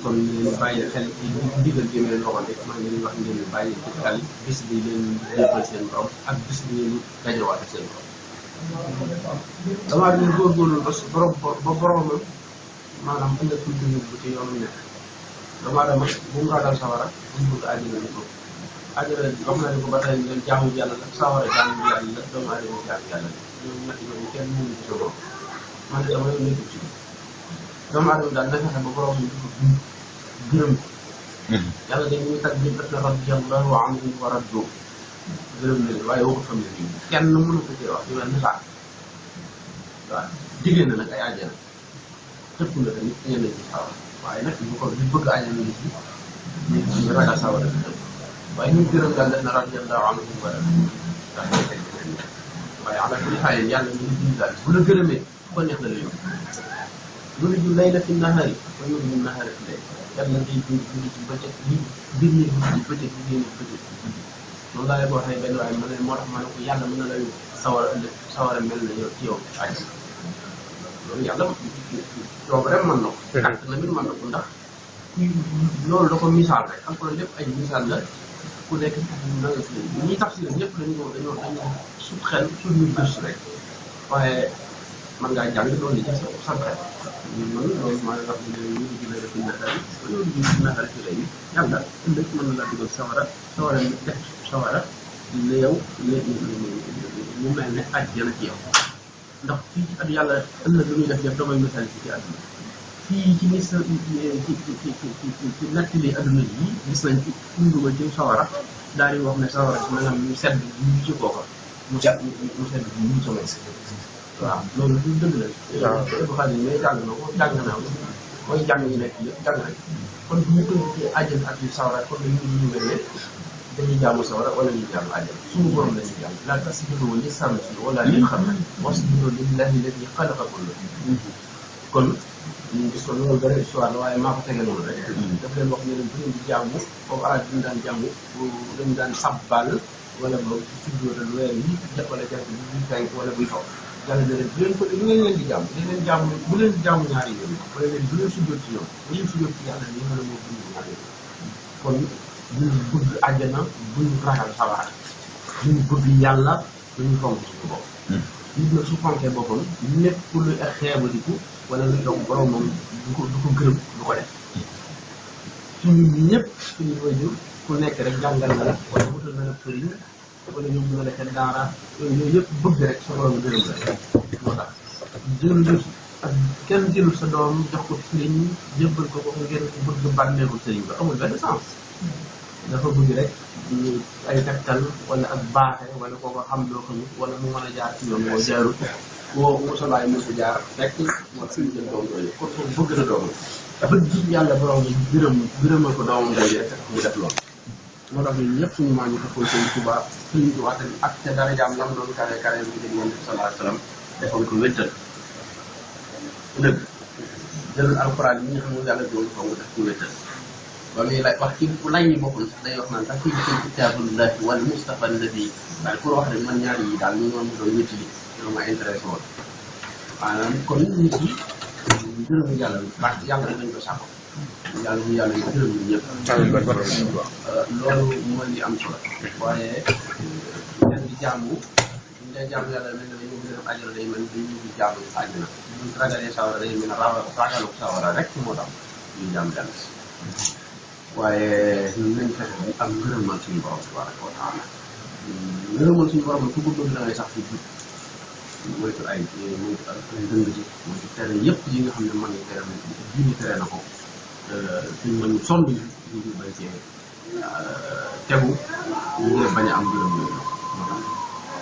Speaker 3: kon ñu leen bàyyi xel ci ndigal bi leen waxoon rek maa ngi leen wax ngeen bàyyi ci xel bis bi leen jébbal seen borom ak bis bi ngeen dajewaat seen borom damaa leen góorgóorlu ba borom ba boromam maanaam ëllëg fu ñu yóbbu ci yoonu nekk damaa dama bu mu ragal sawara bu mu bëgg àddina ni ko àddina wax na ne ko ba tey ngeen jaamu yàlla la sawara jaamu yàlla la doomu aadama jaamu yàlla la ñoom ñett ñooñu kenn mënu ci sa bopp man de dama yoon nekkul ci doomu aadama daal na fexe ba borom ñu ko gërëm ko yàlla dañ ñuy tag bi def na radiyallahu anhu wa radu gërëm leen waaye waxu xam ne nii kenn mënu ko cee wax yu mel ni sax waaw jigéen na nag ay àjjana tëpp na tamit ñenn ñi sawar waaye nag ñu ko ñu bëgg àjjana nit ñi ñu ragal sawar ak tëpp waaye ñu gërëm daal def na radiyallahu anhu wa radu ndax day teg beneen waaye ala kulli xaal yàlla ñu ngi daal bu la gërëmee ko neex na la yóbbu yuliju layla fi nahaari wa yuliju nahaara fi layl yàlla day dund ci bëccëg li génne ci bëccëg li génne bëccëg noonu laa leen ko waxee benn waaye ma ne moo tax ma ne ko yàlla mën na la yóbbu sawara ëllëg sawara mel na yow ci yow aj loolu yàlla coob rek mën na ko tànk na mit mën na ko ndax loolu da ko misaal rek am ko lépp ay misaal la ku nekk na nga fi ñi tax si ñëpp dañoo sut xel sut ñu gëstu rek waaye man ngaa jàng loolu li ci sa xel man loolu maa ngi wax ne ñu ngi gën a def naxari loolu ñu ngi naxari ci léegi yàlla ëllëg mën na laa dugal sawara ni def sawara ne yow mu mel ne àjjana ci yow ndax fii ci at yàlla ëllëg lu ñuy def damay misal ci àdduna fii ci mis ci nettali adduna yi gis nañ ci fu mu dugal ci sawara daal di wax ne sawara si maanaam ñu sedd ñu ci kooka mu sedd ñu somay waaw loolu du dëgg la. waaw bu xam ne mais jàng na ko jàng naa ko mooy jàng yi nekk yëpp jàng nañ kon bu ñu koy gisee àjjana ak yu sawara kon ñu mel ne dañuy jaamu sawara wala ñuy jaamu àjjana suñu borom la ñuy jaamu laa tasjudu li samsi wala li xamar wasjudu lillahi alladi xalaqakum kon ñu gis ko loolu beneen histoire la waaye maa ko tege noonu rek. daf leen wax ne leen bu ngeen di jaamu comme arab bi ñu daan jaamu dañu daan sabbal wala boog sujjóotal weer yi wala jant bi buy fenk wala buy xaw. yàlla ne leen bu leen ko bu ngeen leen di jàmm di leen jàmm bu leen jàmm ñaari yoon wala leen bu leen sujjóot ci ñoom bu leen sujjóot ci yàlla nii wala moo dund ñaari yoon kon buñ bëgg àjjana buñ ragal sawara buñ bëgg yàlla duñu fonk suñu bopp nit nag su fonkee boppam lépp luy ak xeebaliku wala lu toog boromam du ko gërëm du ko def suñu ñëpp suñu wajur ku nekk rek jàngal na la wala wutal na la sëriñ wala ñoom ñu la seen daara yooyu yëpp bëgg rek sa borom gërëm la moo tax jël ak kenn jëlul sa doom jox ko sëriñ jébbal ko ko ngeen bëgg bànneexul sëriñ ba amul benn sens dafa bëgg rek ay tegtal wala ak baaxe wala koo ko xam loo xamut wala mu mën a jaar ci yoon moo jaarut woo solaay mu ko jaar rek moo tax ñu jël doom yooyu kon foofu bëgg na doomam bëgg yàlla borom gërëmal ko doomam jooju rek mu def loolu moo tax ñun ñëpp suñu maa ñu taxaw Sëriñ Tuubaa Sëriñ Tuubaa tamit ak te dara jaam lam doon kare bi dégg moom sallallahu alayhi wa sallam defoon ko wéttal dëgg jël alxuraan yi nga xam ne yàlla doon ko mu def ko wéttal ba muy lay wax ci lay yi bokkul day wax naan tax ci kitaabullahi wal mustafa alladi waaye pour wax rek man ñaari yi daal ñu ñoom doon wéttali ñoo ma intéressé woon maanaam kon nit yi gërëm yàlla baax yàlla rek lañ ko sàkko yàlla bu yàlla gërëm ñun ñëpp loolu mooy li am solo waaye leen di jaamu ñu dee jaamu yàlla mel ne dañu gën a ajara day mel dañu di jaamu àjjana buñ ragalee sawara day mel ne ragalu sawara rek moo tax ñuy jaamu yàlla waaye ñun nañ fexe bi am gërëmal suñu borom tabaraka wa taala ngërëmal suñu borom la ku bëgg da ngay sax ci jub moytu ay moytu ay dëngati moytu tere yëpp yi nga xam ne man ngi tere na diine tere na ko suñ mën sonn yi ñu bañ cee tegu ngir bañ a am ngërëm yooyu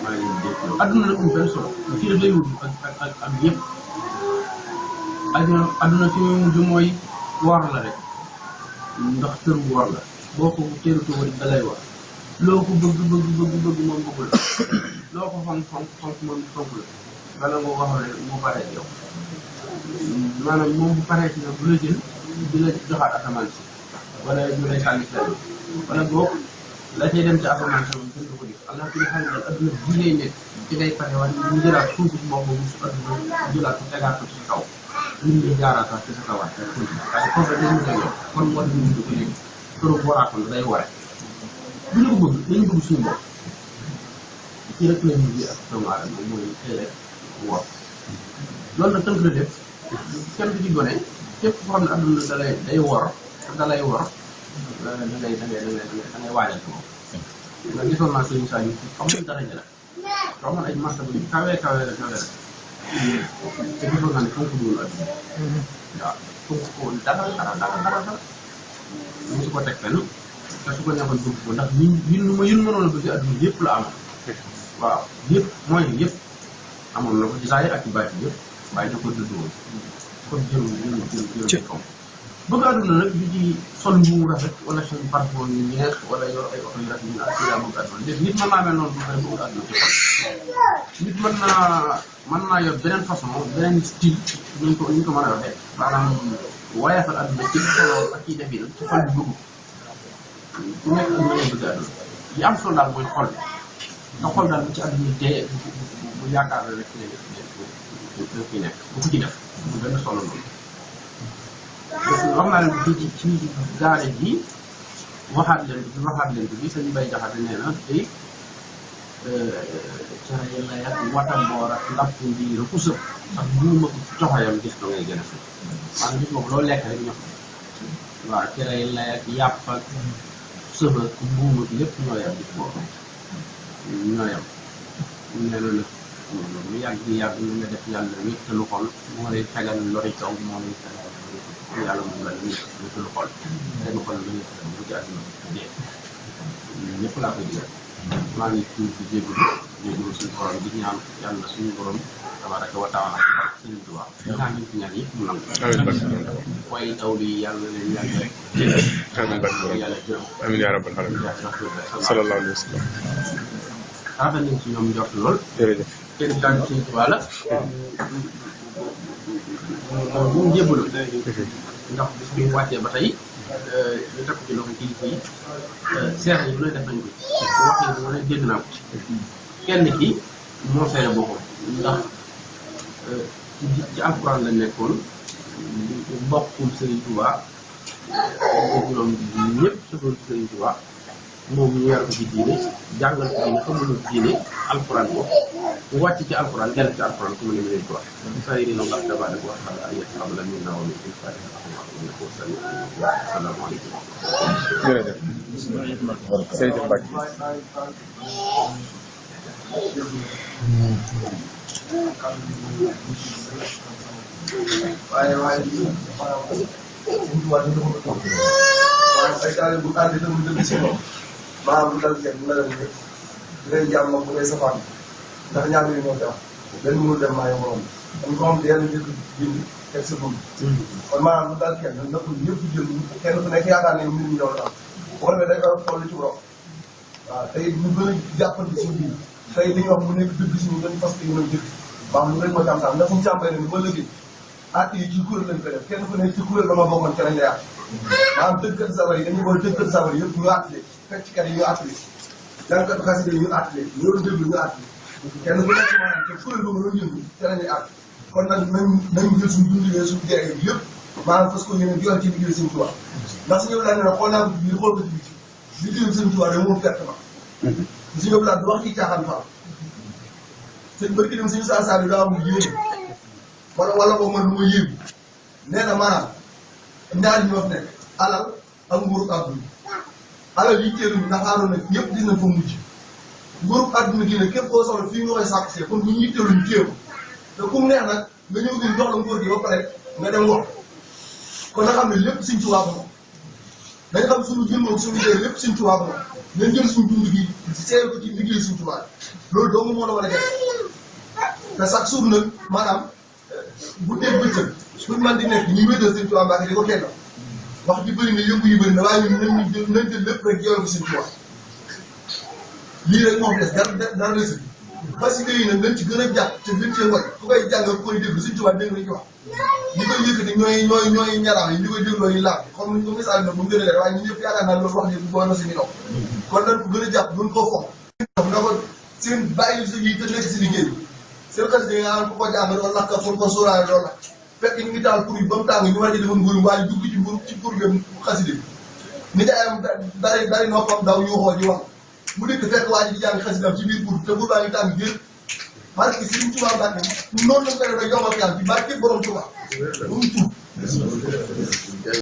Speaker 3: maa ngi leen di dégg adduna nag am benn solo fii daf lay wut ak yëpp adduna fi muy mujj mooy war la rek ndax kër bu war la boo ko teerutu war da lay war loo ko bëgg moom bëgg la loo ko fonk moom fonk la bala nga wax rek mu pare yow maanaam moom bu paree ci nag bu la jël di la joxaat asamaan si wala ñu lay sànni fenn wala boog la cay dem ci asamaan si moom kenn du ko gis allah kulli xaal daal adduna bi lay nekk ci ngay pare waaye ñu jëlaat suuf si moo ko su adduna jëlaat ko tegaat ko ci kaw ñun ñu jaaraat ci sa kawaat parce que foofu dañu ko yow kon moo di ñu ko léegi këru waraatoon day ware bu ñu ko bëgg dañu bëgg suñu bopp ci rek la ñu ak doomu aadama mooy xëy rek wor loolu nag tënk la def kenn du ci gone képp koo xam ne adduna day wor da lay wor da ngay waajal ko nga gisoon naa sëñ Moussa xam nga dara la xaw ma ay marché bu kawe la te gisoon naa ne fonk duwul adduna waaw fonk ko woon dara su ko teg fenn te su ko neexoon bëgg ko ndax yun mënoon a bëgg adduna yëpp la amoon waaw yëpp mooy yëpp amoon na ko ci saa yi ak ci bàyyi yëpp waaye da ko dëdd woon kon jël kaw bëgg adduna nag di ci sol mbuum rafet wala sol parfum yu neex wala yor ay oto yu rafet ñu ak ci yaa bëgg adduna def nit mën naa mel noonu bu pare bëgg adduna ci xol nit mën naa yor beneen façon beneen style ñu ko mën a waxee maanaam wayafal adduna ci solo ak ciy def yi ci xol bi bëgg ku nekk ak mënee bëgg adduna yi am solo daal mooy xol nga xool daal bu ci adduna teye bu yaakaar la rek fi nekk bu ko ci def bu benn solo loolu wax naa leen fii ci gaare ji waxaat leen bi sëñ Bay Jaxate nee na tey cara yàlla yàq watam boor ak lapp mbiir ku sëb sax buuma ko coxayam gis ko ngay gën a sëb maanaam gis nga ko loo lekk rek ñox waaw cara yàlla yàq yàpp ak sëb ak buuma ak lépp ñoo yam gis boobu ñoo yam nee na nag lu yàgg lu nga def yàlla wéttalu xol moo lay fegal lori kaw moo lay fegal yàlla moom la ñu wéttalu xol seen xol la ñu bu ci àdduna dee ñëpp laa koy digal maa ngi tuur di jégalu suñu borom di ñaan yàlla suñu borom tabaraka wa taala suñu tubaab ñaan nañ ci ñaan yëpp mu nangu waaye taw li yàlla leen yàgg rek yàlla jërëm
Speaker 8: amiin yaa rabbal alamin sallallahu alayhi wa sallam
Speaker 3: rafet nañ ci ñoom njort lool
Speaker 8: jërëjëf
Speaker 3: kenn daal suñu tubaab la bu mu jébbalu ndax bis bi mu wàccee ba tey ñu teg ko ci loxo kilifa yi seex yi bu ne def nañ ko ci wax yi mu ne dégg naa ko ci kenn ki moo seere boppam ndax ci alxuraan la nekkoon bokkul Sëriñ Tuubaa ñoom ñëpp sëtoon Sëriñ Tuubaa moom ñu yar ko ci diine jàngal ko diine xamul diine alxuraan boobu mu wàcc ci alxuraan dellu ci alxuraan ku mu ne leen ko wax saa yi noonu ak dafa def wax ay xam la ñu naaw ni ci fa ko salaamaaleykum
Speaker 8: jërëjëf Seydou Mbacke
Speaker 9: waaye ay taal bu ànd itam dëgg si moom maanaam bu dal kenn bu la dem ñëpp bu dee jàmm bu dee safaan ndax ñaar yi moo ci am benn mënul dem maa moom am ko xam te yàlla njëkk bind teg sa dund kon maanaam bu dal kenn na ko ñëpp jël kenn ku nekk yaakaar ne mbir mi yow la am boo demee day ko xool ci borom waaw tey ñu gën a jàppante suñu biir tey li ñuy wax mu nekk dëgg suñu gën parce que ñu doon dëgg maanaam lu rek moo ci am sax ndax suñu càmbee ne ni ba léegi at yi ci kuréel lañ ko def kenn ku nekk ci kuréel ba ma bokkoon ca lañ lay at maanaam tëggkat sabar yi dañuy boole tëggkat sabar yëpp ñu àttale fecckat yi ñu àttale jàngkat xasida yi ñu àttale ñu doon déglu ñu àttale kenn ku nekk maanaam te kuréel ba ma doon yëngu ca la ñuy àtt kon nag nañ jël suñu dundee suñu jeexee bi yëpp maanaam parce que yéen joxe ci liggéey Sëñ Tuubaa ndax suñu laa ne nag xool naa ko ci biir xool ko ci biti liggéeyu Sëñ Tuubaa de moom perte ma suñu laa du wax ci caaxaan faam sëñ barki dem suñu saa bi daa amul yéene wala boobu man lu ma yéegu nee na maanaam ñaari ñoo fi nekk alal ak nguuru àdduna alal yi teeruñu ndax aaroon nag ñëpp dina fa mujj nguurub àdduna gi ne képp koo soxla fii nga koy sàkk see kon bu ñu yitteeluñ téye ko te ku mu neex nag nga ñëw gi jox la nguur gi ba pare nga dem wax kon nga xam ne lépp Sëñ Tuubaa ko moom dañ xam suñu jëmmoog suñu dee lépp Sëñ Tuubaa ko moom nañ jël suñu dund gi seey ko ci liggéey Sëñ Tuubaa loolu doomu moo la war a def te chaque jour nag maanaam bu dee bëccëg buñ man di nekk ñuy wéetal Sëñ Tuubaa Mbàkke di ko kenn wax ji bëri na yëngu yi bëri na waaye ñun nañ jël lépp rek yow ko Sëñ Tuubaa lii rek moo des dara la si xasida yi nag nañ ci gën a jàpp te gën cee ngoy ku koy jàng ku koy déglu Sëñ Tuubaa dégg nañ ci wax ñi koy yëkkati ñooy ñaraaw yi ñi koy dégloo yi laaj comme ni ko misaal na bu mu gën a leer waaye ñun ñëpp yaakaar naa loolu wax ni boo na suñu nopp kon nañ ko gën a jàpp gën koo foog nga ko seen bàyyi sa yi te nekk si liggéey bi seen xasida yi nga xam ku ko jàng doon lakka fon ko sóoraale loolu la fekk ñu ngi taal pour yi ba mu tàng ñu wàññi defoon nguur waaye dugg ci pour gëm xasida bi ni jaayam dari noppam daw yuuxoo di wax mu dëkk fekk waa ji di jàng xasidam ci biir pour te bu baa ngi tàng génn parce que Sëñ Tuubaa Mbàkke noonu lañ ko def rek yombal yàlla ci barke borom Tuubaa bu mu tuub